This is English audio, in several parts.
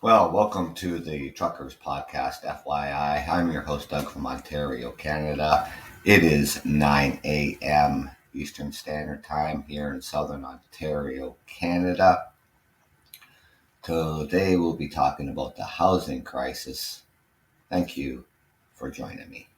Well, welcome to the Truckers Podcast, FYI. I'm your host, Doug from Ontario, Canada. It is 9 a.m. Eastern Standard Time here in Southern Ontario, Canada. Today we'll be talking about the housing crisis. Thank you for joining me.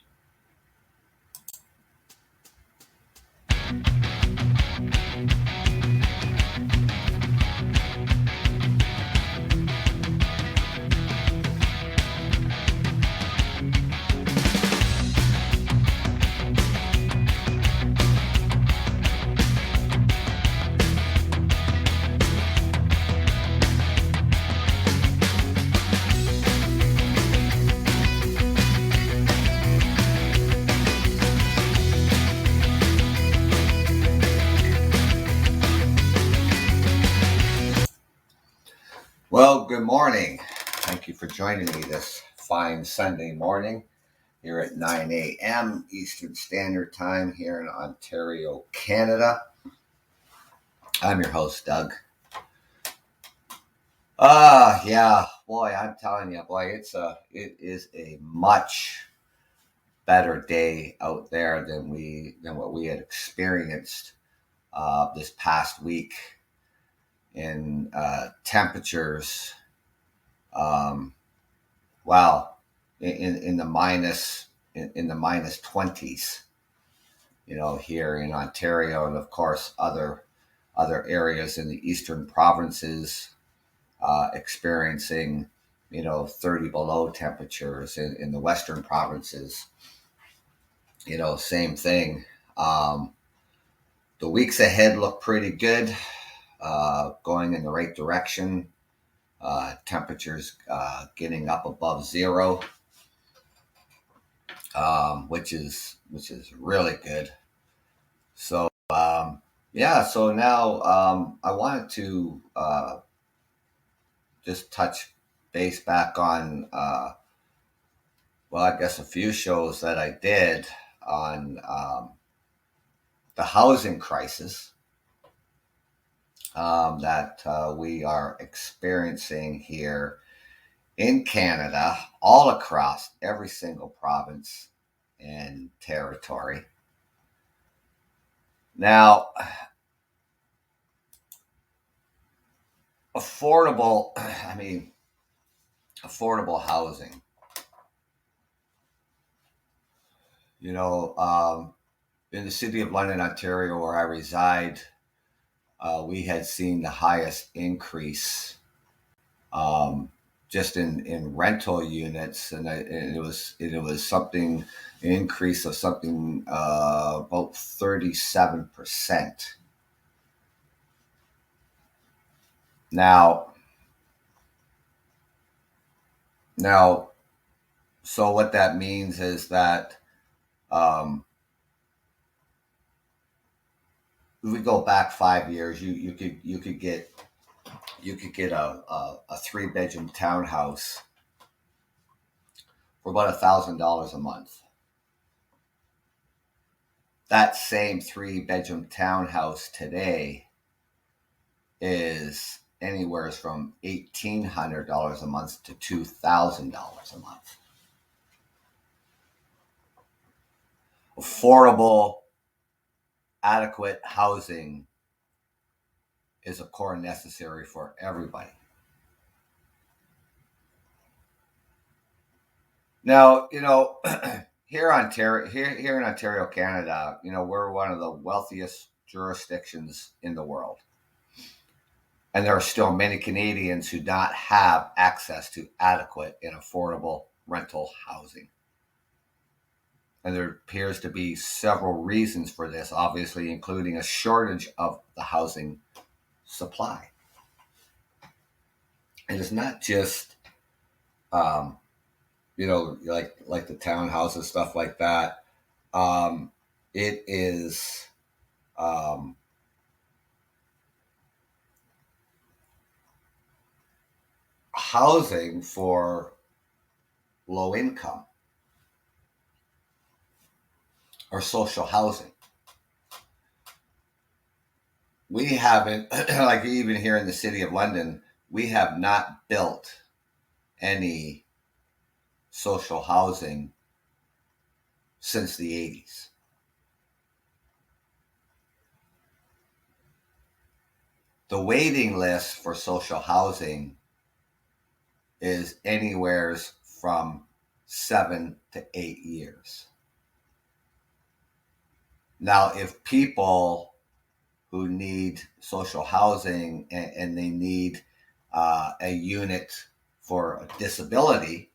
Well, good morning. Thank you for joining me this fine Sunday morning here at 9 a.m. Eastern Standard Time here in Ontario, Canada. I'm your host, Doug. Yeah, boy, I'm telling you, boy, it is a much better day out there than what we had experienced this past week in temperatures. Um, wow, in the minus 20s, here in Ontario, and of course other areas in the eastern provinces experiencing 30 below temperatures in the western provinces. Same thing. The weeks ahead look pretty good, going in the right direction. Temperatures getting up above zero, which is really good. So yeah, so now I wanted to just touch base back on well, I guess a few shows that I did on the housing crisis that we are experiencing here in Canada, all across every single province and territory. Now, affordable, I mean, affordable housing. In the city of London, Ontario, where I reside, we had seen the highest increase just in rental units, and it was something an increase of something about 37%. Now, now, so what that means is that um, if we go back 5 years, you could get a 3-bedroom townhouse for about $1,000 a month. That same 3-bedroom townhouse today is anywhere from $1,800 a month to $2,000 a month. Affordable, adequate housing is a core necessary for everybody. Now, here in Ontario, Canada, we're one of the wealthiest jurisdictions in the world. And there are still many Canadians who do not have access to adequate and affordable rental housing. And there appears to be several reasons for this, obviously, including a shortage of the housing supply. And it's not just, like the townhouses, stuff like that. It is housing for low income or social housing. We haven't, like even here in the city of London, we have not built any social housing since the 80s. The waiting list for social housing is anywhere from 7 to 8 years. Now, if people who need social housing and they need a unit for a disability,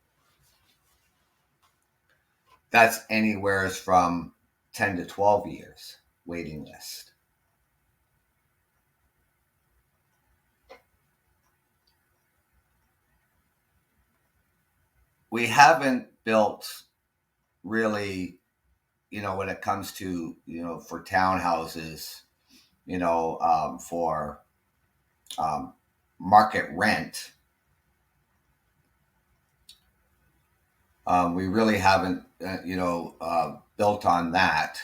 that's anywhere from 10 to 12 years waiting list. We haven't built really, when it comes to, for townhouses, for market rent. We really haven't, built on that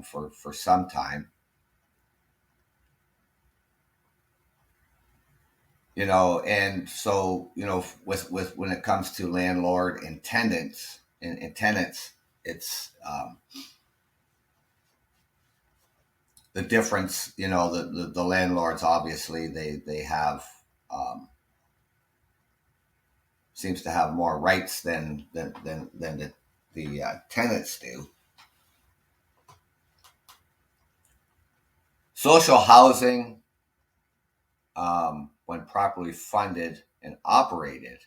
for some time. And so, with when it comes to landlord and tenants, it's the difference. The landlords, obviously, they have seems to have more rights than the tenants do. Social housing, when properly funded and operated,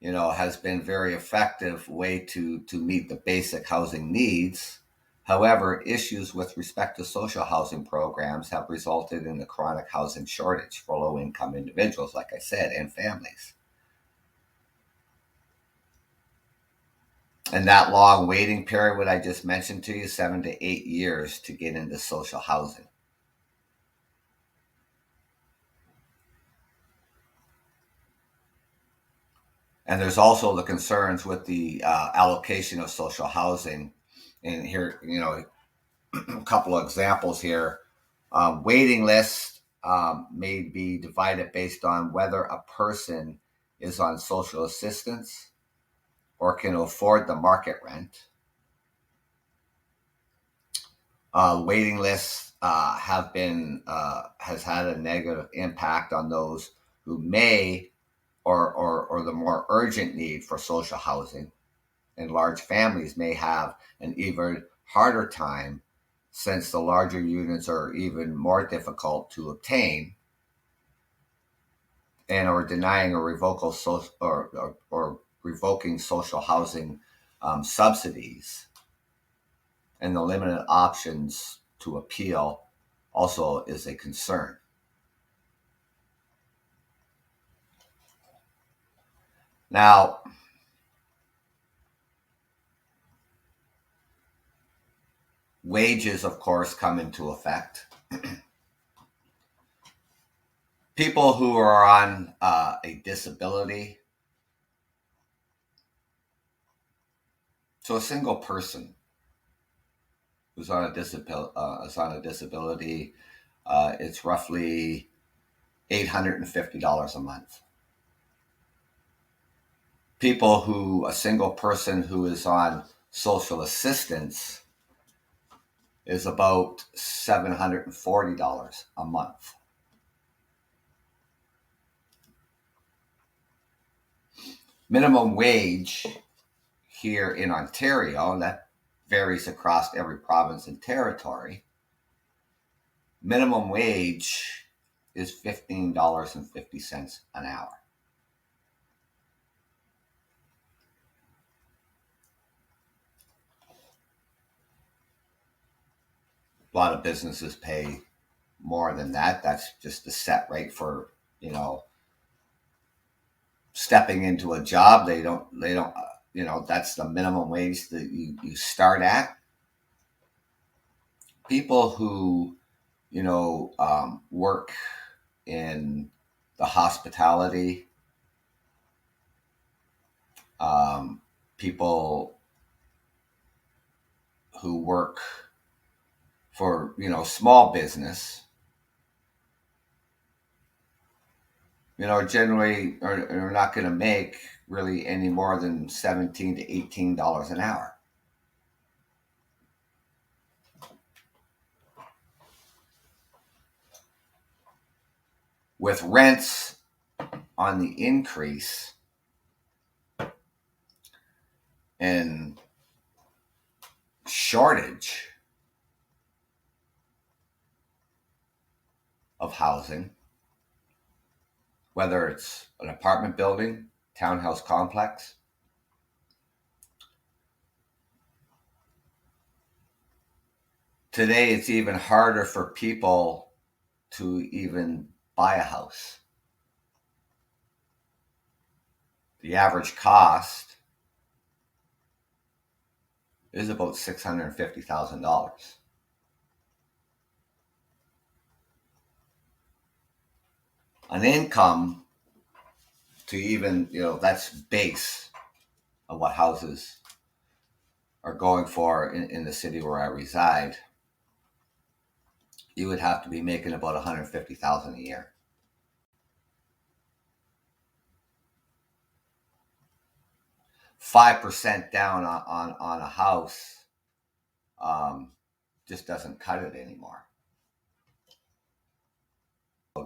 has been very effective way to meet the basic housing needs. However, issues with respect to social housing programs have resulted in a chronic housing shortage for low-income individuals, like I said, and families. And that long waiting period, what I just mentioned to you, 7 to 8 years to get into social housing. And there's also the concerns with the allocation of social housing. And here, a couple of examples here. Waiting lists may be divided based on whether a person is on social assistance or can afford the market rent. Waiting lists has had a negative impact on those who may or the more urgent need for social housing, and large families may have an even harder time since the larger units are even more difficult to obtain and are denying or revoking social housing subsidies, and the limited options to appeal also is a concern. Now, wages, of course, come into effect. People who are on a disability, so a single person who's on a disability, it's roughly $850 a month. A single person who is on social assistance is about $740 a month. Minimum wage here in Ontario, and that varies across every province and territory, minimum wage is $15.50 an hour. A lot of businesses pay more than that. That's just the set rate for, stepping into a job. They don't, that's the minimum wage that you start at. People who, work in the hospitality, people who work for, small business, generally are not going to make really any more than $17 to $18 an hour. With rents on the increase and shortage of housing, whether it's an apartment building, townhouse complex, today it's even harder for people to even buy a house. The average cost is about $650,000. An income to even, that's base of what houses are going for in the city where I reside. You would have to be making about $150,000 a year. $5% down on a house just doesn't cut it anymore.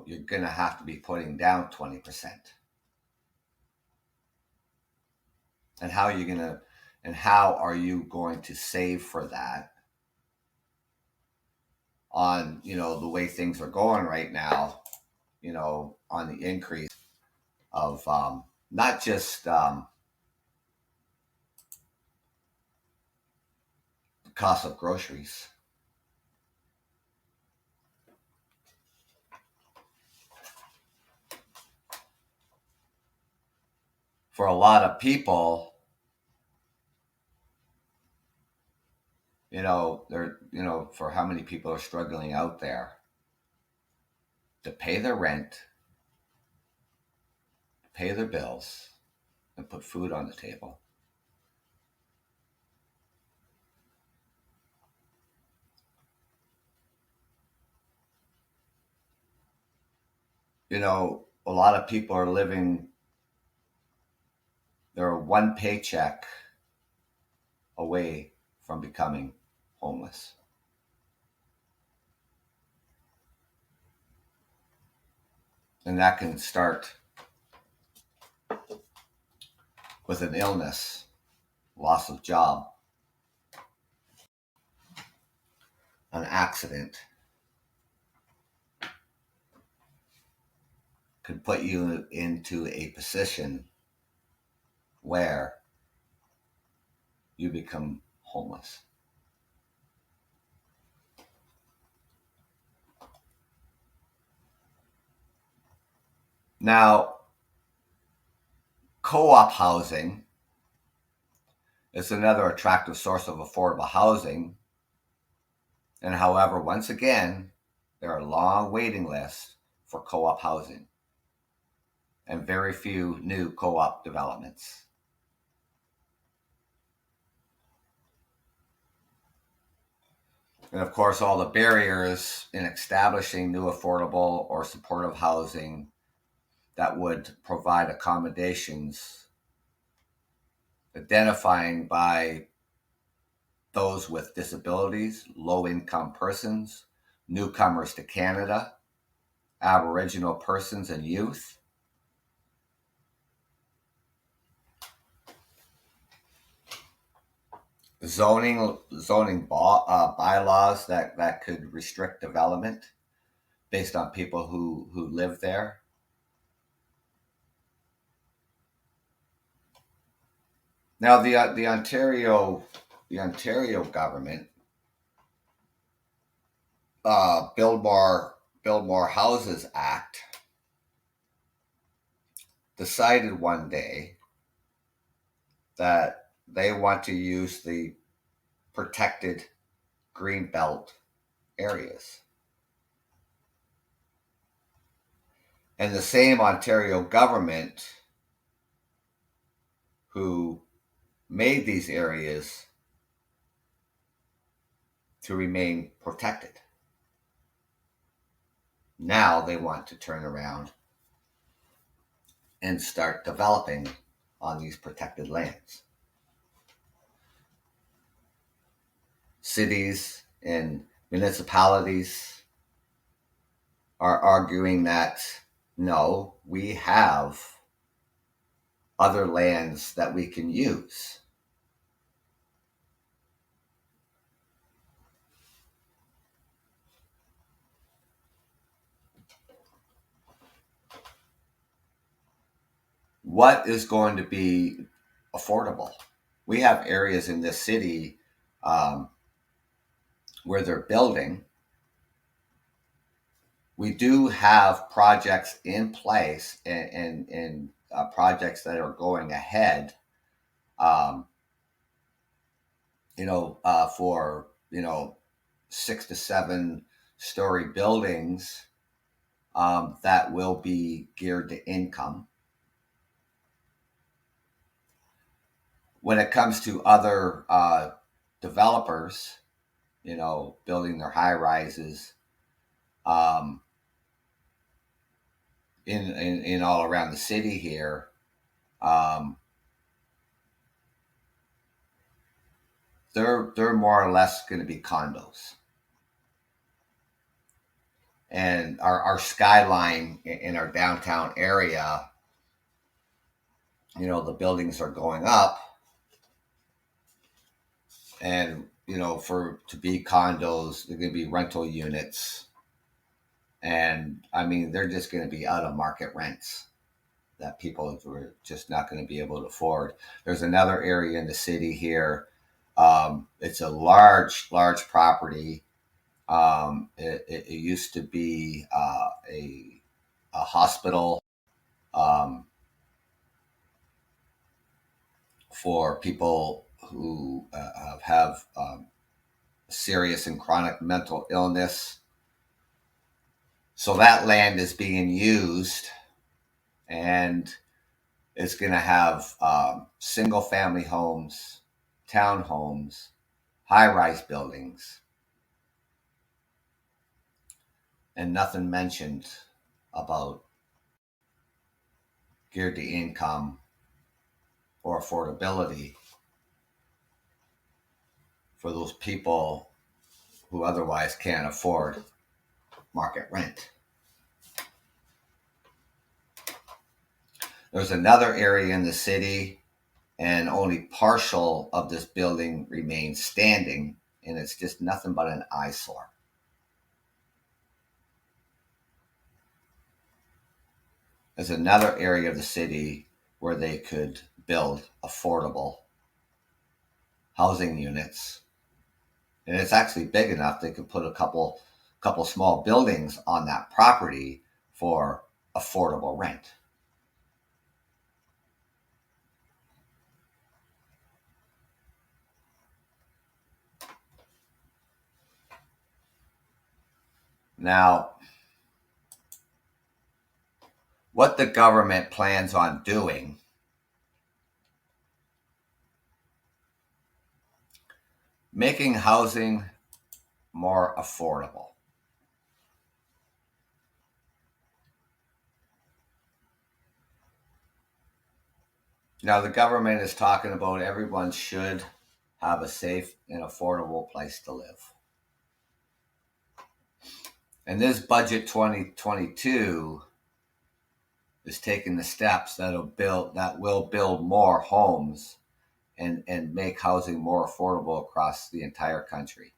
You're going to have to be putting down 20%. And how are you going to save for that on, the way things are going right now, on the increase of not just the cost of groceries. For a lot of people, for how many people are struggling out there to pay their rent, pay their bills, and put food on the table. A lot of people are living, they're one paycheck away from becoming homeless. And that can start with an illness, loss of job, an accident. Could put you into a position where you become homeless. Now, co-op housing is another attractive source of affordable housing. And however, once again, there are long waiting lists for co-op housing and very few new co-op developments. And of course, all the barriers in establishing new affordable or supportive housing that would provide accommodations, identifying by those with disabilities, low-income persons, newcomers to Canada, Aboriginal persons, and youth. Zoning bylaws that could restrict development based on people who live there. Now, the Ontario government, Build More Houses Act, decided one day that they want to use the protected green belt areas. And the same Ontario government who made these areas to remain protected, now they want to turn around and start developing on these protected lands. Cities and municipalities are arguing that no, we have other lands that we can use. What is going to be affordable? We have areas in this city where they're building. We do have projects in place and projects that are going ahead, um, for 6 to 7 story buildings that will be geared to income. When it comes to other developers, building their high rises um, in all around the city here, um, they're more or less going to be condos. And our skyline in our downtown area, the buildings are going up, and for to be condos, they're going to be rental units, and I mean they're just going to be out of market rents that people are just not going to be able to afford. There's another area in the city here. It's a large property. It used to be a hospital for people who have serious and chronic mental illness. So that land is being used, and it's going to have single family homes, townhomes, high rise buildings, and nothing mentioned about geared to income or affordability for those people who otherwise can't afford market rent. There's another area in the city, and only partial of this building remains standing, and it's just nothing but an eyesore. There's another area of the city where they could build affordable housing units, and it's actually big enough they could put a couple small buildings on that property for affordable rent. Now, what the government plans on doing making housing more affordable. Now, the government is talking about everyone should have a safe and affordable place to live. And this budget 2022 is taking the steps that will build more homes and make housing more affordable across the entire country.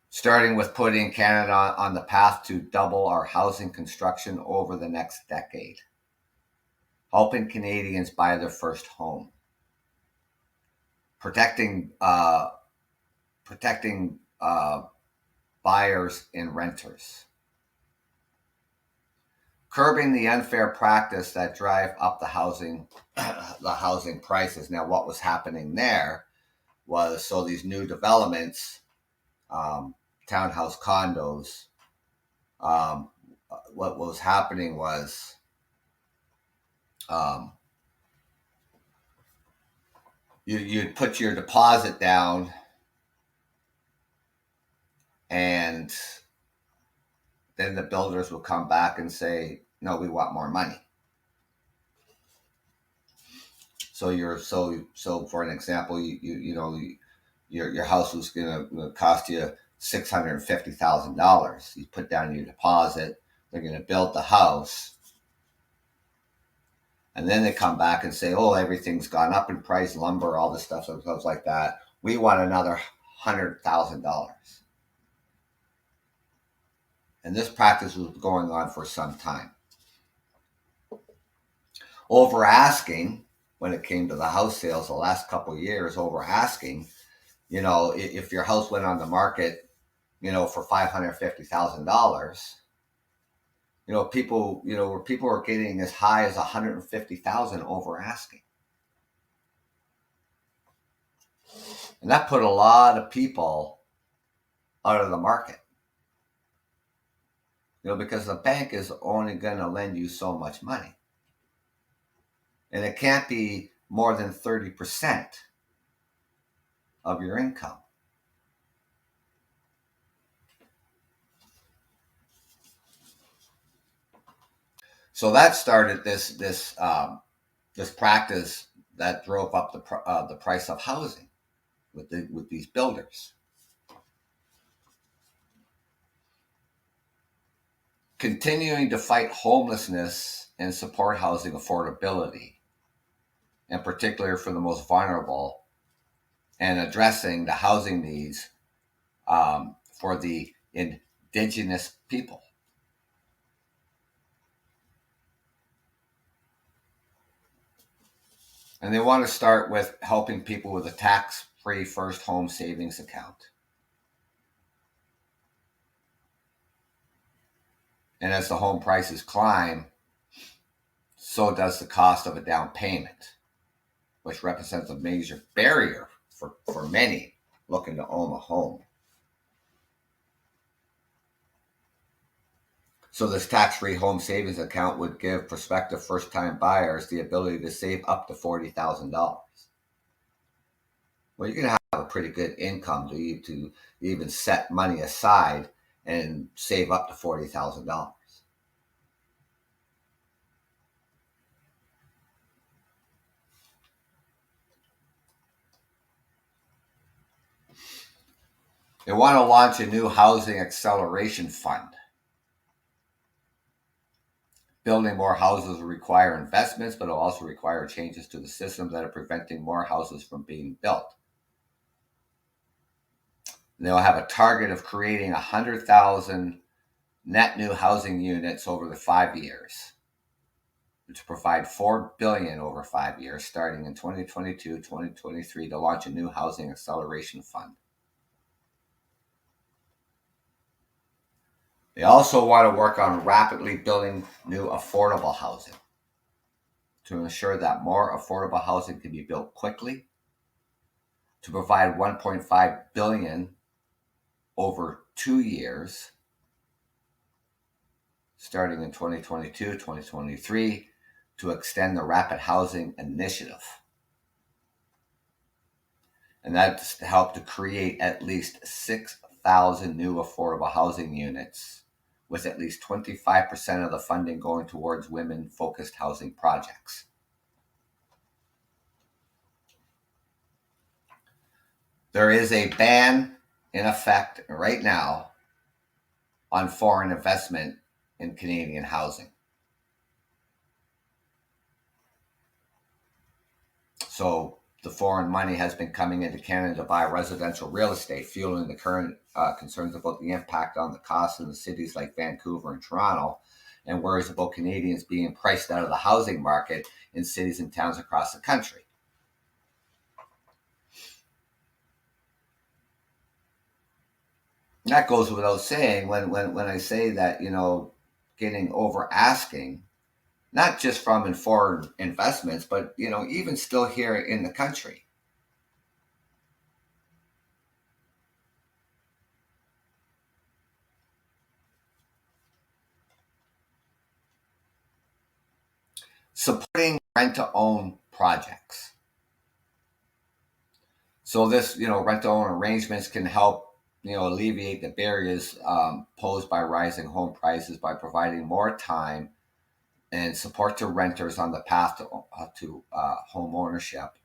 Starting with putting Canada on the path to double our housing construction over the next decade, helping Canadians buy their first home, protecting buyers and renters, curbing the unfair practice that drive up the housing prices. Now, what was happening there was, so these new developments, townhouse condos, what was happening was you'd put your deposit down, and then the builders will come back and say, no, we want more money. So for an example, your house was going to cost you $650,000. You put down your deposit. They're going to build the house, and then they come back and say, "Oh, everything's gone up in price, lumber, all this stuff, stuff like that. We want another $100,000." And this practice was going on for some time. Over asking, when it came to the house sales the last couple of years, over asking, if your house went on the market, for $550,000, people are getting as high as $150,000 over asking. And that put a lot of people out of the market. Because the bank is only going to lend you so much money. And it can't be more than 30% of your income. So that started this practice that drove up the price of housing with these builders. Continuing to fight homelessness and support housing affordability, in particular for the most vulnerable, and addressing the housing needs for the indigenous people. And they want to start with helping people with a tax-free first home savings account. And as the home prices climb, so does the cost of a down payment, which represents a major barrier for many looking to own a home. So this tax-free home savings account would give prospective first-time buyers the ability to save up to $40,000. Well, you're going to have a pretty good income to even set money aside and save up to $40,000. They want to launch a new housing acceleration fund. Building more houses will require investments, but it'll also require changes to the systems that are preventing more houses from being built. They'll have a target of creating 100,000 net new housing units over the 5 years, to provide $4 billion over 5 years, starting in 2022, 2023, to launch a new housing acceleration fund. They also want to work on rapidly building new affordable housing to ensure that more affordable housing can be built quickly, to provide $1.5 billion over 2 years, starting in 2022, 2023, to extend the Rapid Housing Initiative. And that's to help to create at least 6,000 new affordable housing units, with at least 25% of the funding going towards women-focused housing projects. There is a ban in effect right now on foreign investment in Canadian housing. So the foreign money has been coming into Canada to buy residential real estate, fueling the current concerns about the impact on the costs in the cities like Vancouver and Toronto, and worries about Canadians being priced out of the housing market in cities and towns across the country. And that goes without saying when I say that, getting over asking, not just from foreign investments, but, even still here in the country. Supporting rent-to-own projects. So this, rent-to-own arrangements can help, alleviate the barriers posed by rising home prices by providing more time and support to renters on the path to home ownership,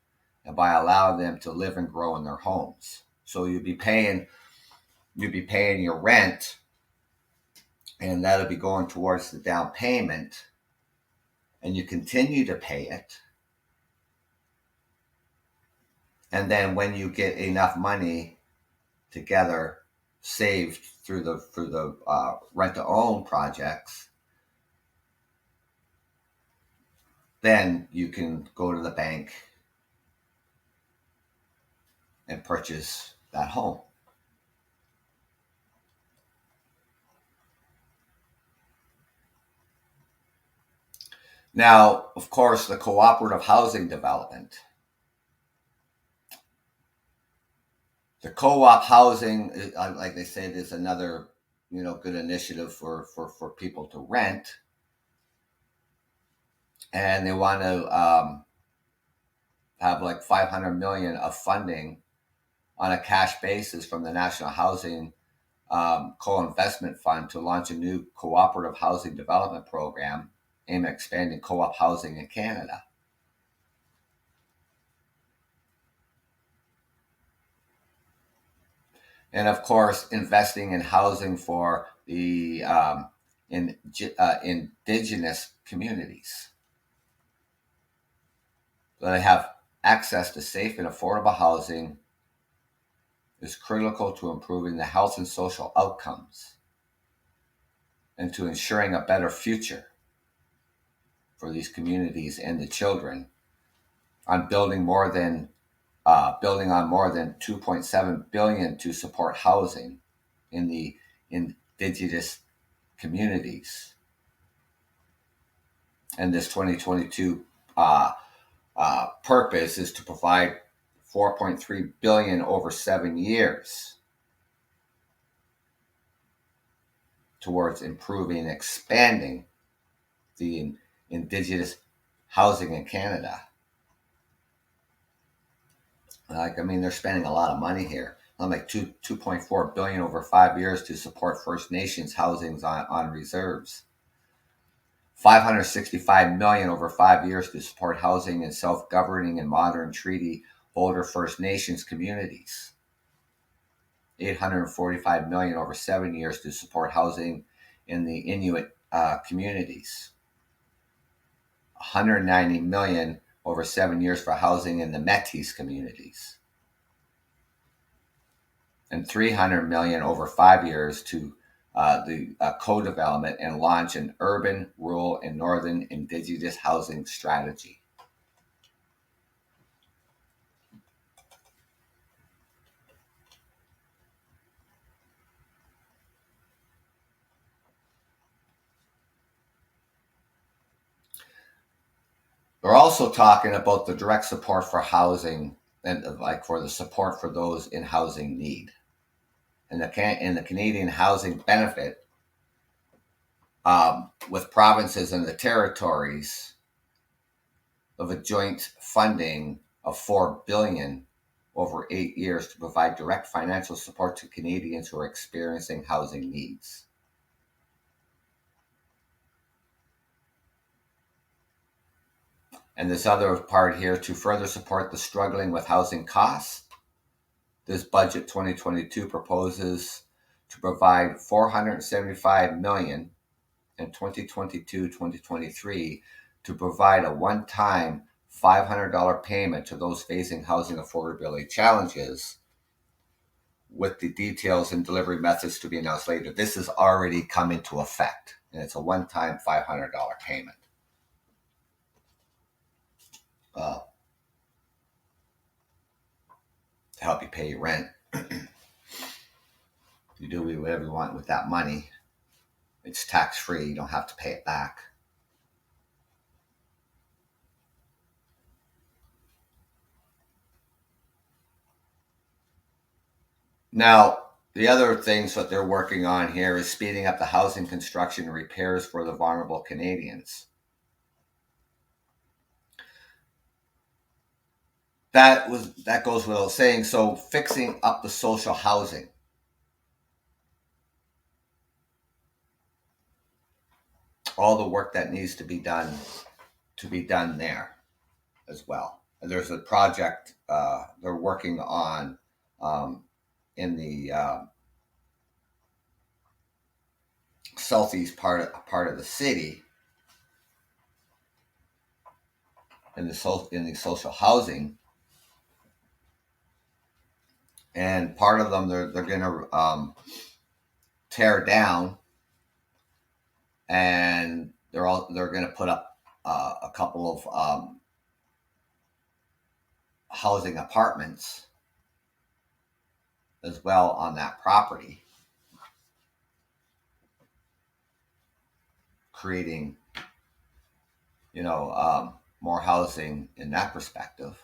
and by allowing them to live and grow in their homes. So you'd be paying your rent, and that'll be going towards the down payment, and you continue to pay it. And then when you get enough money together, saved through the rent to own projects, then you can go to the bank and purchase that home. Now, of course, the cooperative housing development. The co-op housing, like they said, is another good initiative for people to rent, and they want to have like 500 million of funding on a cash basis from the National Housing Co-Investment Fund to launch a new cooperative housing development program aimed at expanding co-op housing in Canada. And of course, investing in housing for the indigenous communities, so they have access to safe and affordable housing is critical to improving the health and social outcomes and to ensuring a better future for these communities and the children on building on more than 2.7 billion to support housing in the indigenous communities. And this 2022 purpose is to provide 4.3 billion over 7 years towards improving and expanding the indigenous housing in Canada. They're spending a lot of money here. Like 2.4 billion over 5 years to support First Nations housings on reserves. 565 million over 5 years to support housing in self-governing and modern treaty holder First Nations communities. 845 million over 7 years to support housing in the Inuit communities. 190 million over 7 years for housing in the Métis communities. And 300 million over 5 years to the co-development and launch an urban, rural, and northern indigenous housing strategy. We're also talking about the direct support for housing and like for the support for those in housing need. And the Canadian housing benefit with provinces and the territories of a joint funding of 4 billion over 8 years to provide direct financial support to Canadians who are experiencing housing needs. And this other part here, to further support the struggling with housing costs, this budget 2022 proposes to provide 475 million in 2022-2023 to provide a one-time $500 payment to those facing housing affordability challenges, with the details and delivery methods to be announced later. This has already come into effect, and it's a one-time $500 payment. To help you pay your rent. You do whatever you want with that money. It's tax-free. You don't have to pay it back. Now, the other things that they're working on here is speeding up the housing construction and repairs for the vulnerable Canadians. That goes without saying. So fixing up the social housing all the work that needs to be done there as well. And there's a project they're working on in the southeast part of the city in the social housing, and part of them they're going to tear down, and they're going to put up a couple of housing apartments as well on that property, creating more housing in that perspective.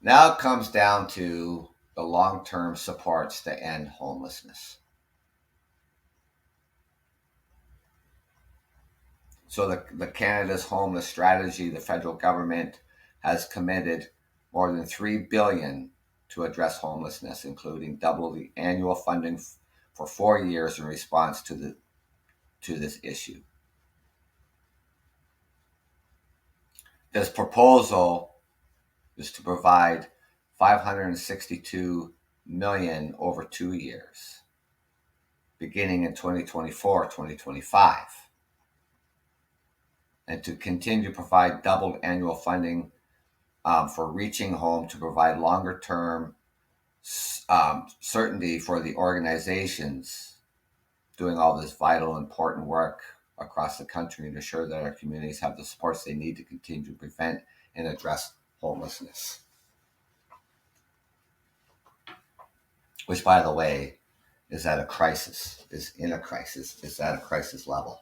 Now it comes down to the long-term supports to end homelessness. So the Canada's homeless strategy, the federal government has committed more than $3 billion to address homelessness, including double the annual funding for 4 years in response to this issue. This proposal is to provide $562 million over 2 years, beginning in 2024-2025, and to continue to provide doubled annual funding for Reaching Home to provide longer-term certainty for the organizations doing all this vital, important work across the country and ensure that our communities have the supports they need to continue to prevent and address homelessness. Which, by the way, is at a crisis, is at a crisis level.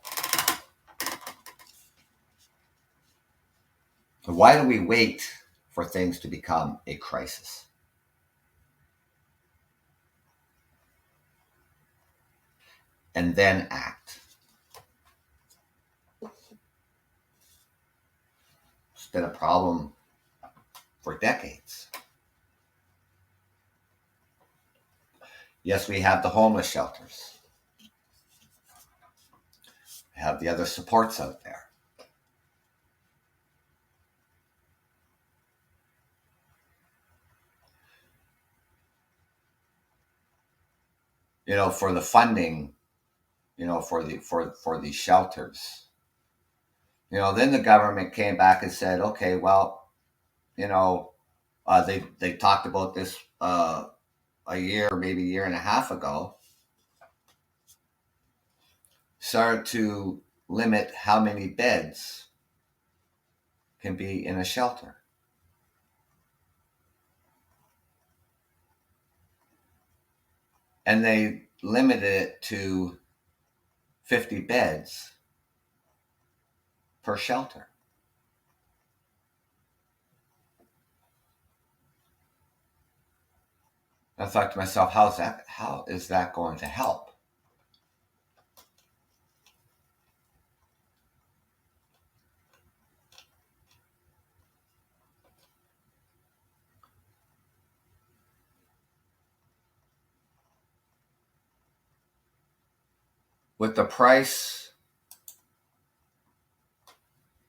So why do we wait for things to become a crisis? And then act? It's been a problem for decades. Yes, we have the homeless shelters. We have the other supports out there. For the funding, for the shelters. Then the government came back and said, okay, well, they talked about this a year, maybe a year and a half ago, started to limit how many beds can be in a shelter. And they limited it to 50 beds per shelter. I thought to myself, how is that going to help? With the price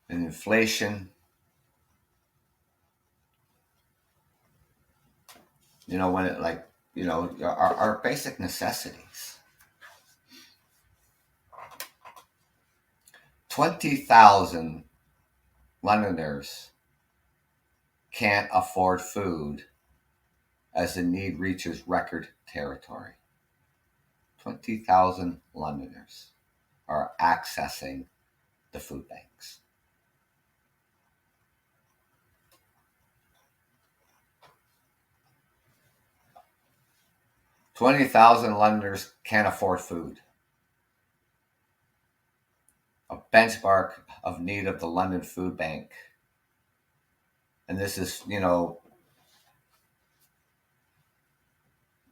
and inflation, when it our basic necessities. 20,000 Londoners can't afford food as the need reaches record territory. 20,000 Londoners are accessing the food banks. $20,000 can't afford food. A benchmark of need of the London Food Bank. And this is, to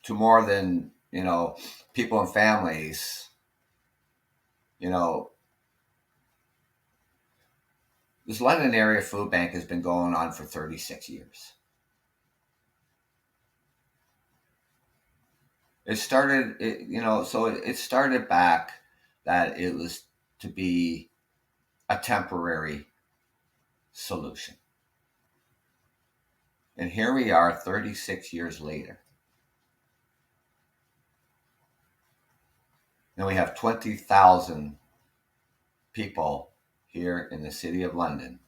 more than, people and families, this London area food bank has been going on for 36 years. It started, it started back that it was to be a temporary solution. And here we are 36 years later. And we have 20,000 people here in the city of London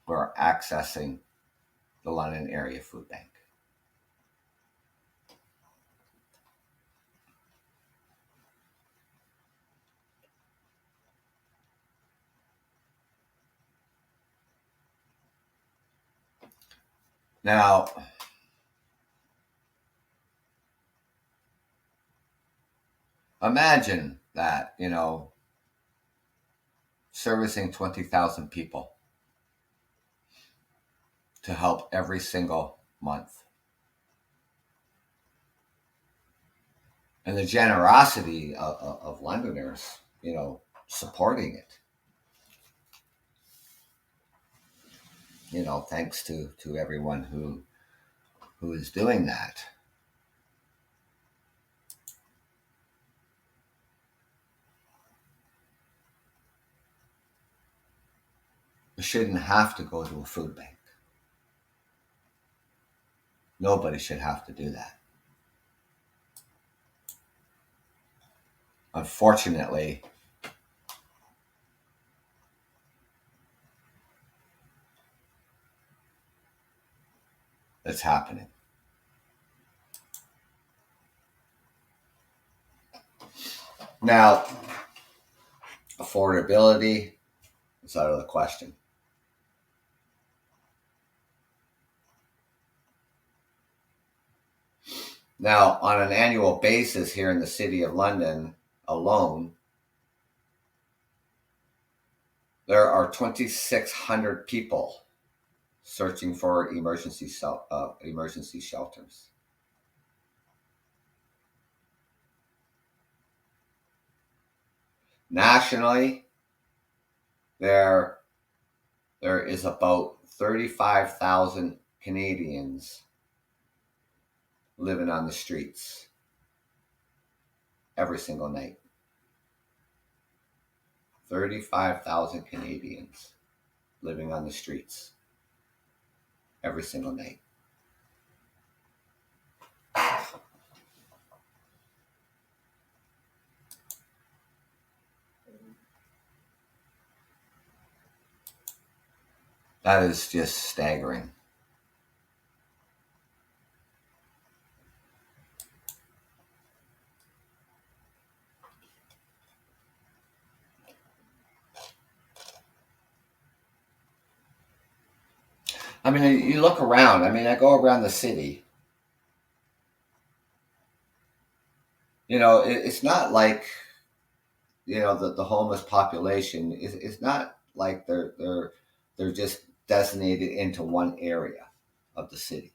who are accessing the London Area Food Bank. Now, imagine that, servicing 20,000 people to help every single month. And the generosity of Londoners, supporting it. Thanks to everyone who is doing that. You shouldn't have to go to a food bank. Nobody should have to do that. Unfortunately, it's happening. Now, affordability is out of the question. Now, on an annual basis here in the City of London alone, there are 2,600 people searching for emergency shelters. Nationally, there is about 35,000 Canadians living on the streets every single night. 35,000 Canadians living on the streets every single night. That is just staggering. I mean, you look around. I mean, I go around the city. It's not like the homeless population is not like they're just designated into one area of the city.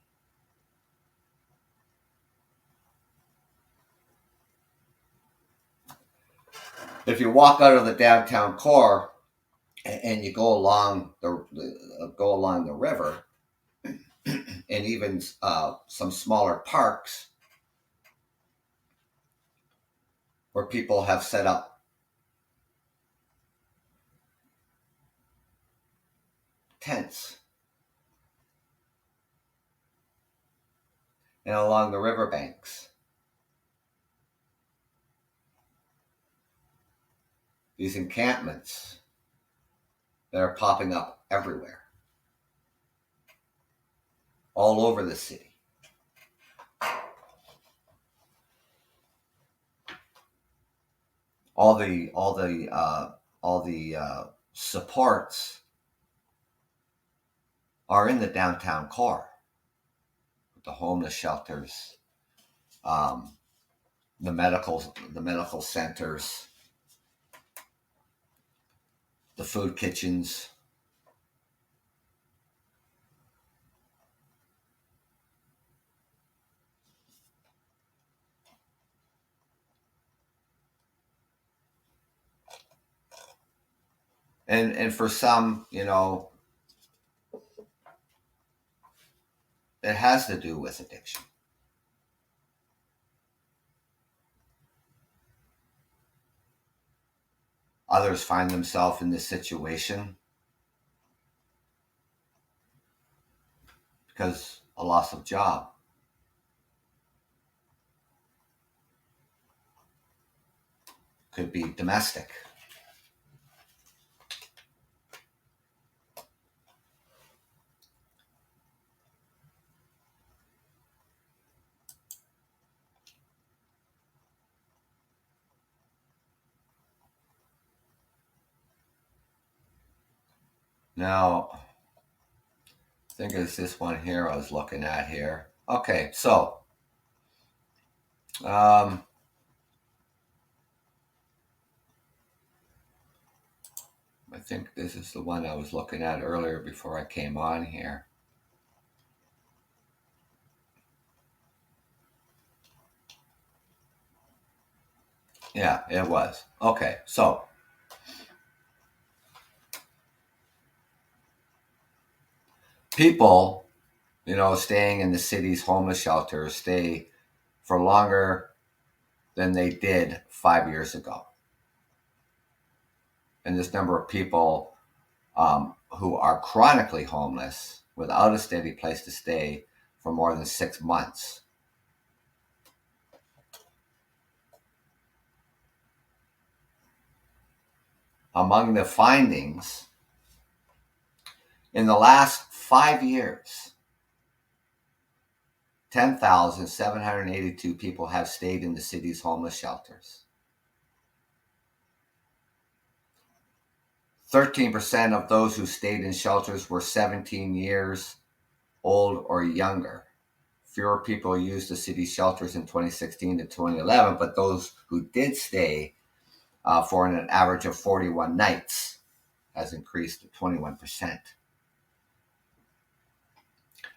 If you walk out of the downtown core and you go along the river, and even some smaller parks where people have set up tents, and along the riverbanks, these encampments that are popping up everywhere, all over the city. All the supports are in the downtown core. The homeless shelters, the medical centers, the food kitchens. And for some, it has to do with addiction. others find themselves in this situation because a loss of job. Could be domestic. Now, I think it's this one here I was looking at here. Okay, so um, I think this is the one I was looking at earlier before I came on here. Yeah, it was. Okay, so people, staying in the city's homeless shelters stay for longer than they did 5 years ago. And this number of people who are chronically homeless without a steady place to stay for more than 6 months. Among the findings, in the last 5 years, 10,782 people have stayed in the city's homeless shelters. 13% of those who stayed in shelters were 17 years old or younger. Fewer people used the city's shelters in 2016 to 2011, but those who did stay for an average of 41 nights has increased to 21%.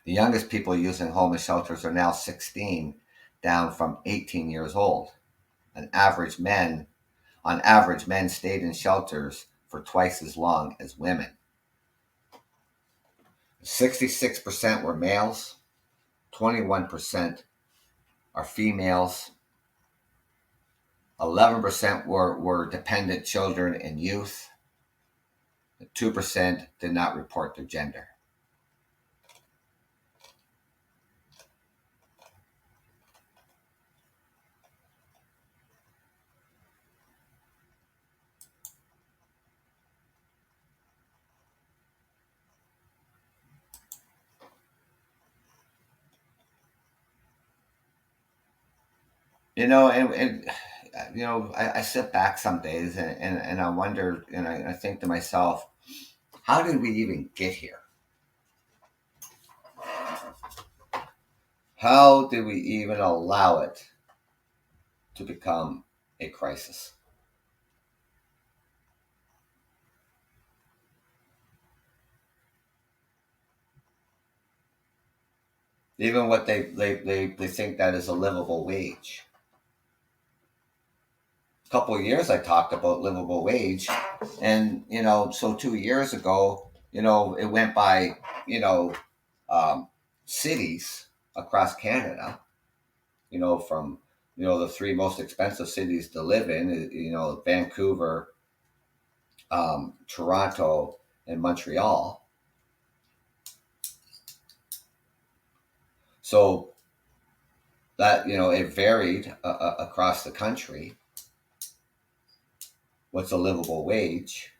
The youngest people using homeless shelters are now 16, down from 18 years old. On average, men stayed in shelters for twice as long as women. 66% were males, 21% are females, 11% were dependent children and youth, 2% did not report their gender. I sit back some days and I wonder, and I think to myself, how did we even get here? How did we even allow it to become a crisis? Even what they think that is a livable wage. A couple of years I talked about livable wage, and so 2 years ago, it went by, um, cities across Canada, from the three most expensive cities to live in, Vancouver, Toronto, and Montreal. So that it varied across the country. What's a livable wage?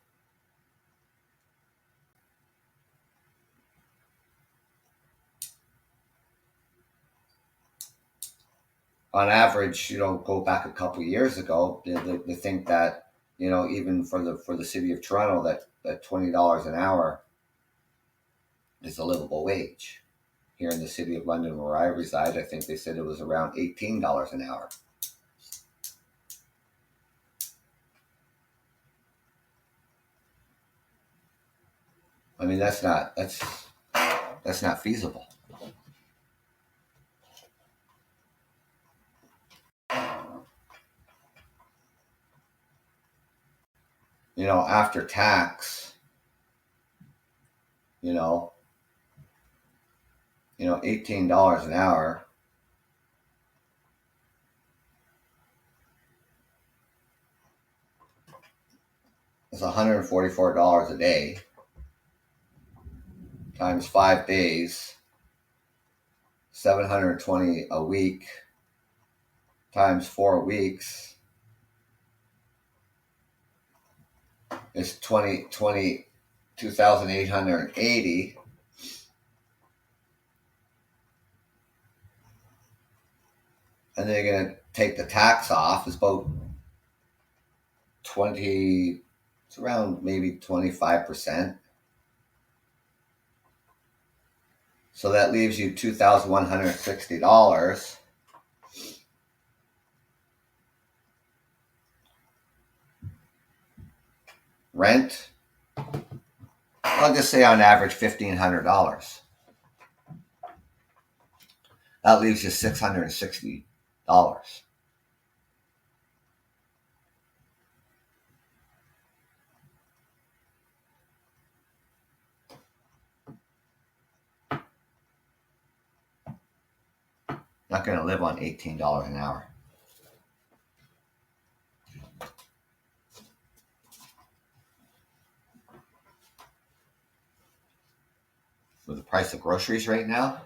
On average, go back a couple of years ago, they think that even for the city of Toronto, that $20 an hour is a livable wage. Here in the city of London, where I reside, I think they said it was around $18 an hour. I mean, that's not feasible. After tax, you know, $18 an hour. It's $144 a day times 5 days, 720 a week times 4 weeks is 2,880. And then you're going to take the tax off. It's about 20, it's around maybe 25%. So that leaves you $2,160. Rent, I'll just say on average $1,500. That leaves you $660. Not going to live on $18 an hour. With the price of groceries right now,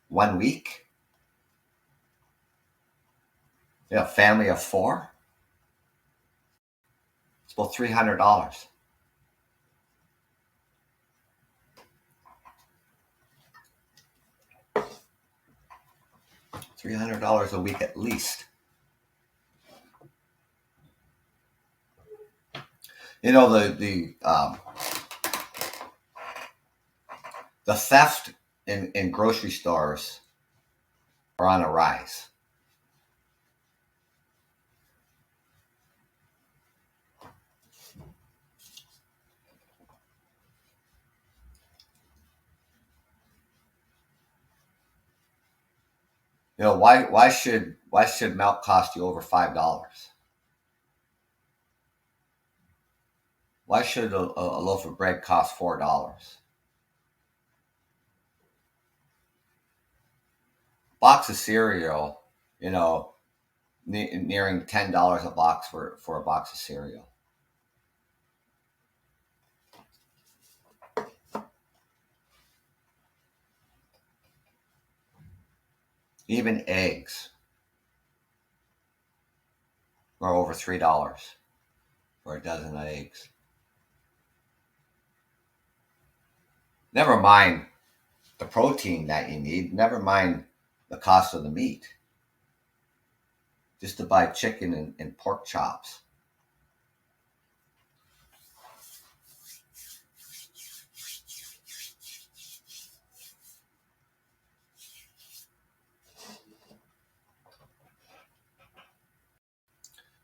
1 week, a family of 4, it's about $300. $300 a week at least. The theft in grocery stores are on a rise. Why should milk cost you over $5? Why should a loaf of bread cost $4? Box of cereal, nearing $10 a box for a box of cereal. Even eggs are over $3 for a dozen of eggs. Never mind the protein that you need. Never mind the cost of the meat. Just to buy chicken and pork chops.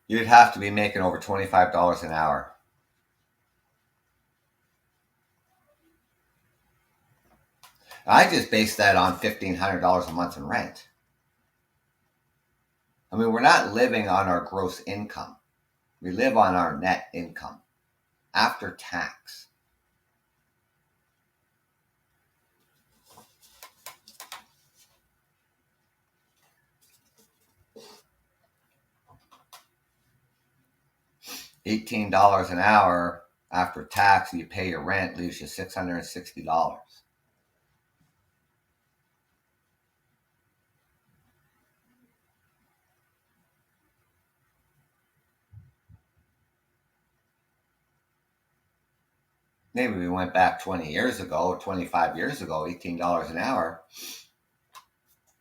You'd have to be making over $25 an hour. I just based that on $1,500 a month in rent. I mean, we're not living on our gross income. We live on our net income after tax. $18 an hour after tax, you pay your rent, leaves you $660. Maybe we went back 20 years ago or 25 years ago, $18 an hour.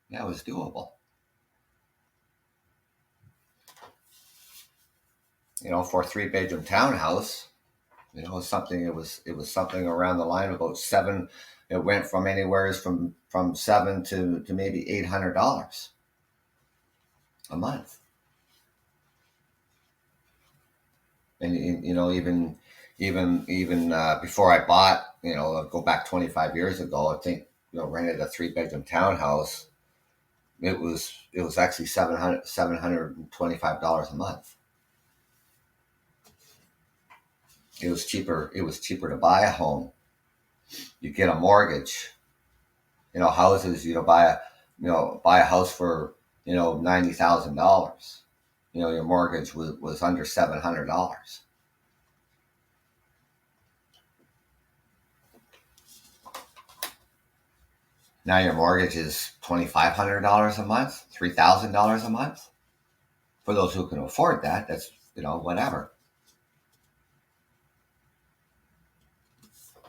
Yeah, it was doable. For a 3-bedroom townhouse, it was something around the line of about $7. It went from anywhere from $7 to maybe $800 a month. And even before I bought, I'll go back 25 years ago, I think, rented a 3-bedroom townhouse. It was actually $725 a month. It was cheaper to buy a home. You get a mortgage. Houses, buy a house for, $90,000. Your mortgage was under $700. Now your mortgage is $2,500 a month, $3,000 a month. For those who can afford that, that's, whatever.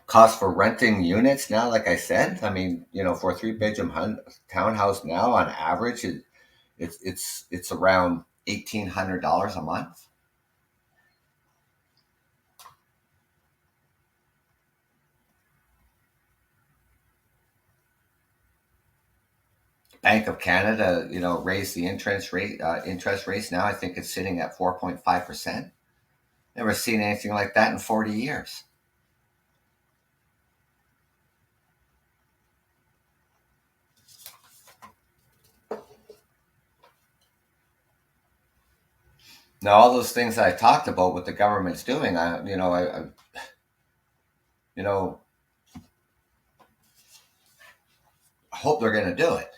Cost for renting units now, like I said, I mean, for a three-bedroom townhouse now, on average, it's around $1,800 a month. Bank of Canada, raised the interest rate. Interest rates now, I think it's sitting at 4.5%. Never seen anything like that in 40 years. Now, all those things that I talked about, what the government's doing, I hope they're going to do it.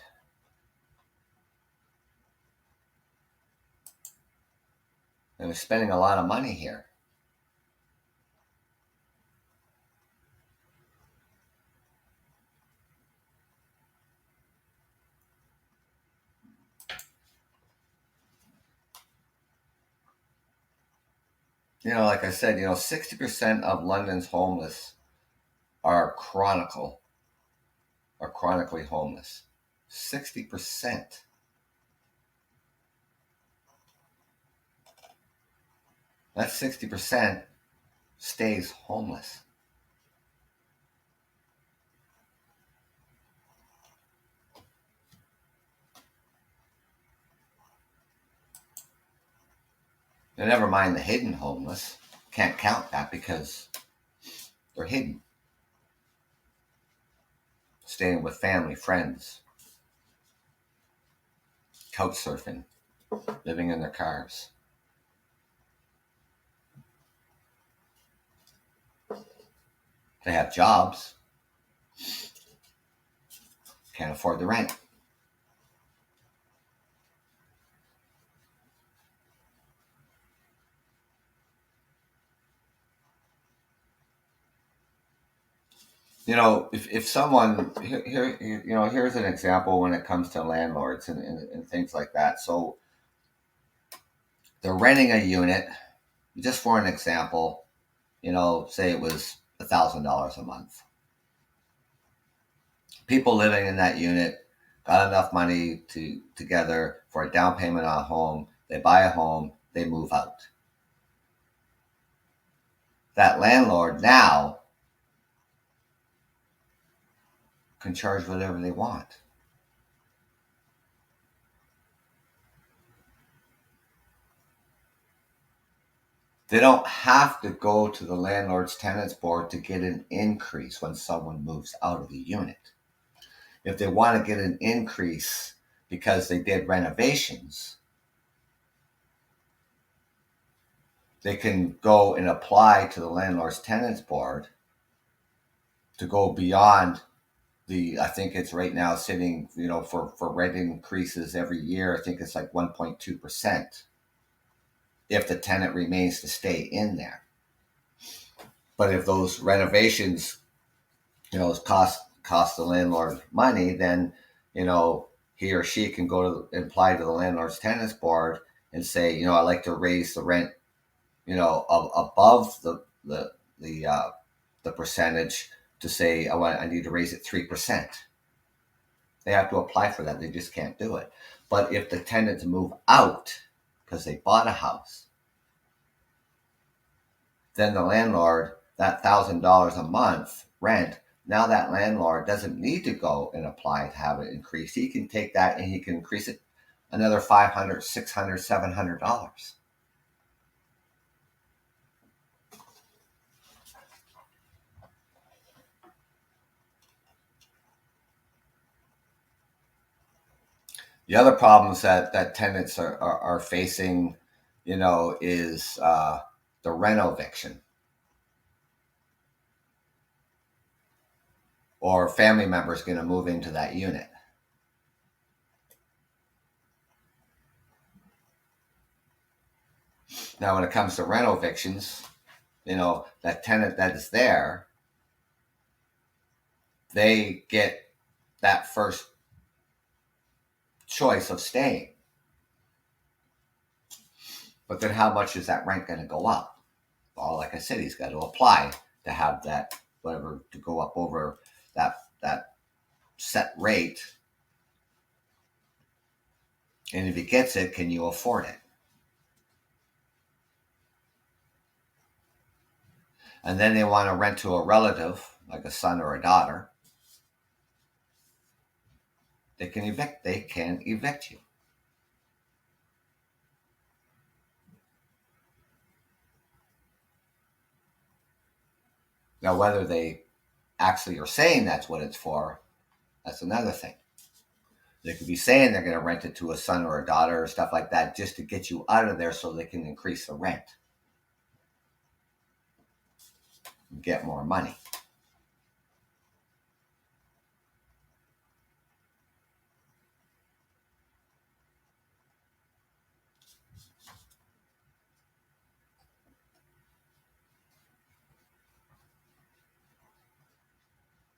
And they're spending a lot of money here. Like I said, 60% of London's homeless are chronically homeless. 60%. That 60% stays homeless. And never mind the hidden homeless. Can't count that because they're hidden. Staying with family, friends, couch surfing, living in their cars. They have jobs, can't afford the rent. If someone here, here's an example when it comes to landlords and things like that. So they're renting a unit, just for an example, say it was $1,000 a month. People living in that unit got enough money together for a down payment on a home. They buy a home, they move out. That landlord now can charge whatever they want. They don't have to go to the landlord's tenants board to get an increase when someone moves out of the unit. If they want to get an increase because they did renovations, they can go and apply to the landlord's tenants board to go beyond I think it's right now sitting, for rent increases every year, I think it's like 1.2% if the tenant remains to stay in there. But if those renovations, cost the landlord money, then, he or she can go to apply to the landlord's tenants board and say, I'd like to raise the rent, above the percentage, to say I need to raise it 3%. They have to apply for that. They just can't do it. But if the tenants move out because they bought a house, then the landlord, that $1,000 a month rent, now that landlord doesn't need to go and apply to have it increased. He can take that and he can increase it another $500, $600, $700. The other problems that tenants are facing, is the reno eviction, or family members going to move into that unit. Now, when it comes to reno evictions, that tenant that is there, they get, that first choice of staying. But then how much is that rent going to go up? Well, like I said, he's got to apply to have that whatever to go up over that set rate. And if he gets it, can you afford it? And then they want to rent to a relative, like a son or a daughter. They can evict you. Now, whether they actually are saying that's what it's for, that's another thing. They could be saying they're going to rent it to a son or a daughter or stuff like that just to get you out of there so they can increase the rent and get more money.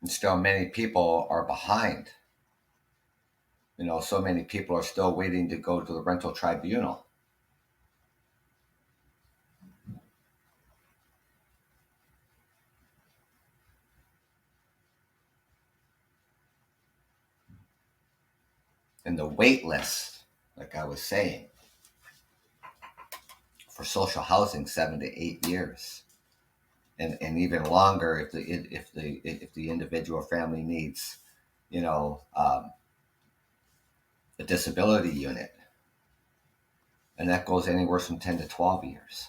And still, many people are behind. So many people are still waiting to go to the rental tribunal. And the wait list, like I was saying, for social housing, 7 to 8 years, and even longer if the individual family needs, a disability unit, and that goes anywhere from 10 to 12 years.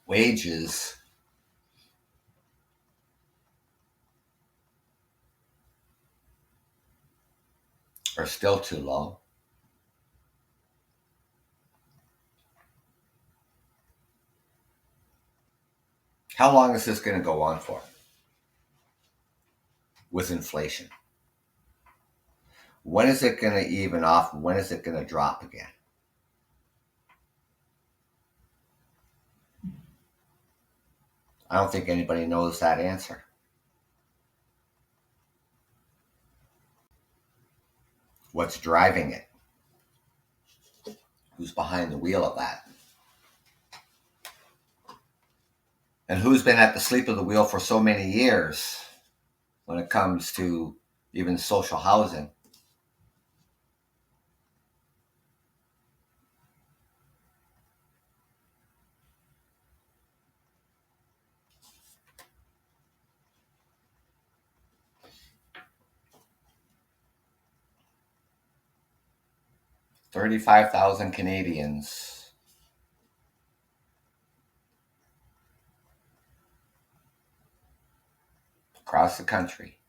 Wages are still too low. How long is this going to go on for with inflation? When is it going to even off? When is it going to drop again? I don't think anybody knows that answer. What's driving it? Who's behind the wheel of that? And who's been at the sleep of the wheel for so many years when it comes to even social housing? $35,000 Canadians across the country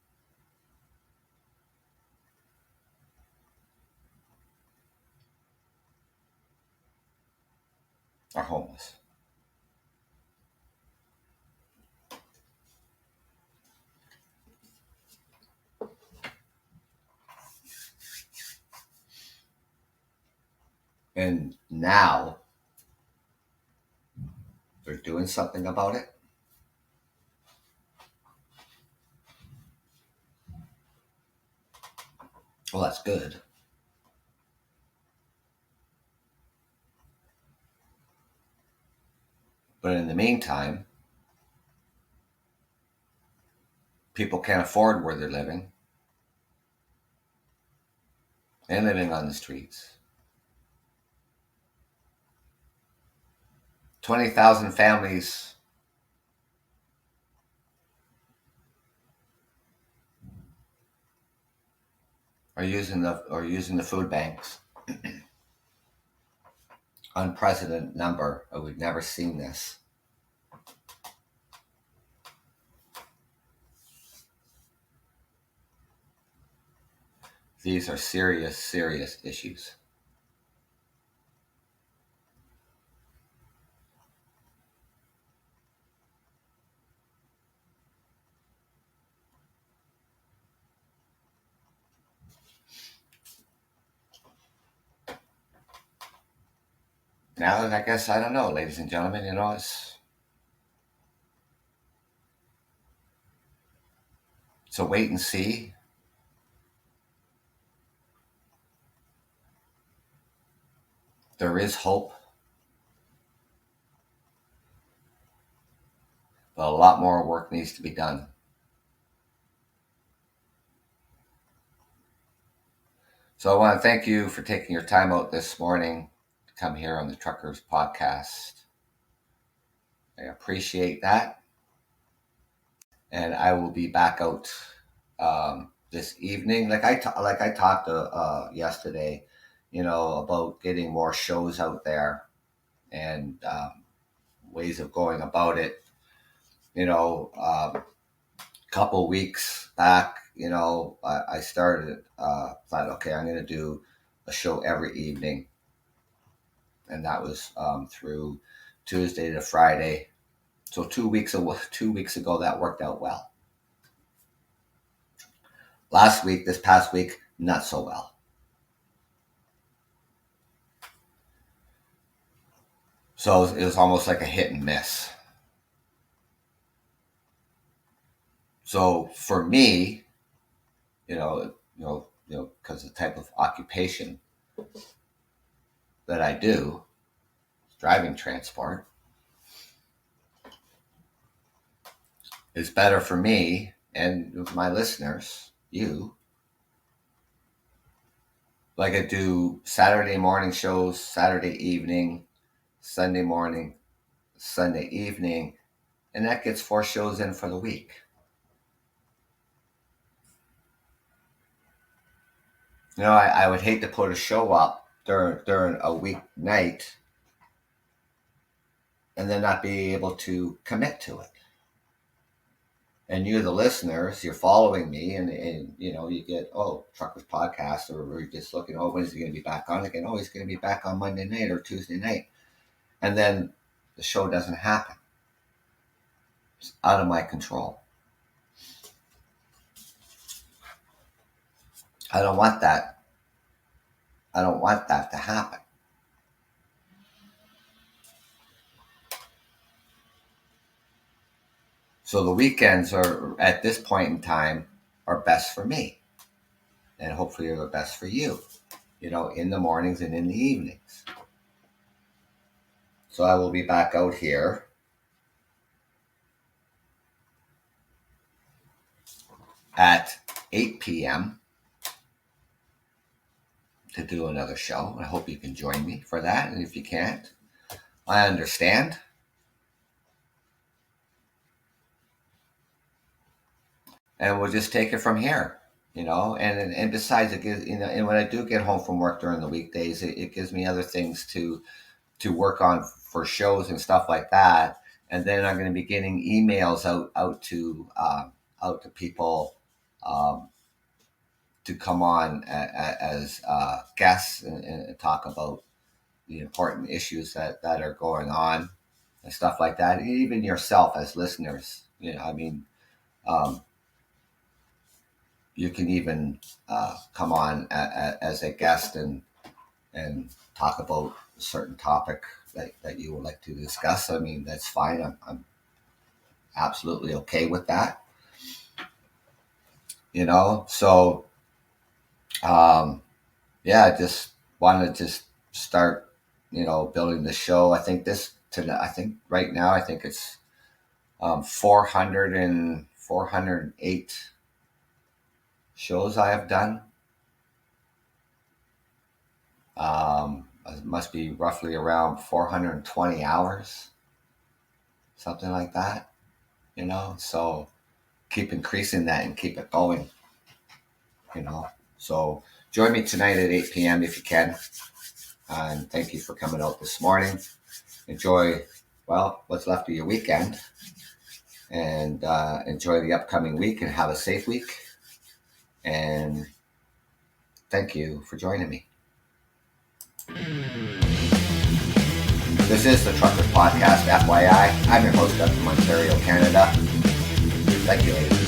are homeless. And now they're doing something about it. Well, that's good. But in the meantime, people can't afford where they're living and living on the streets. 20,000 families are using the food banks. Unprecedented number. We've never seen this. These are serious, serious issues. now I guess, I don't know, ladies and gentlemen, it's a wait and see. There is hope, but a lot more work needs to be done. So I want to thank you for taking your time out this morning to come here on the Truckers Podcast. I appreciate that. And I will be back out this evening. Like I talked yesterday, about getting more shows out there and ways of going about it. A couple weeks back, I started, thought, okay, I'm going to do a show every evening. And that was through Tuesday to Friday. So 2 weeks ago, that worked out well. This past week, not so well. So it was almost like a hit and miss. So for me, because the type of occupation that I do, driving transport, is better for me and my listeners, you. Like I do Saturday morning shows, Saturday evening, Sunday morning, Sunday evening, and that gets 4 shows in for the week. I would hate to put a show up during a weeknight and then not be able to commit to it. And you, the listeners, you're following me, and you get, Truckers Podcast, or we're just looking, when is he going to be back on again? He's going to be back on Monday night or Tuesday night. And then the show doesn't happen. It's out of my control. I don't want that. I don't want that to happen. So the weekends are, at this point in time, are best for me. And hopefully they're the best for you, in the mornings and in the evenings. So I will be back out here at 8 p.m. to do another show. I hope you can join me for that. And if you can't, I understand. And we'll just take it from here, and besides, it gives, and when I do get home from work during the weekdays, it gives me other things to work on for shows and stuff like that. And then I'm going to be getting emails out to people to come on as guests and talk about the important issues that are going on and stuff like that. Even yourself as listeners, you can even come on as a guest and talk about a certain topic that you would like to discuss. That's fine. I'm absolutely okay with that. So I just want to start, building the show. I think right now, it's 408 shows I have done. It must be roughly around 420 hours, something like that, so keep increasing that and keep it going, so join me tonight at 8 p.m. if you can, and thank you for coming out this morning. Enjoy, what's left of your weekend, and enjoy the upcoming week, and have a safe week, and thank you for joining me. This is the Truckers Podcast, FYI. I'm your host up from Ontario, Canada. Thank you, ladies.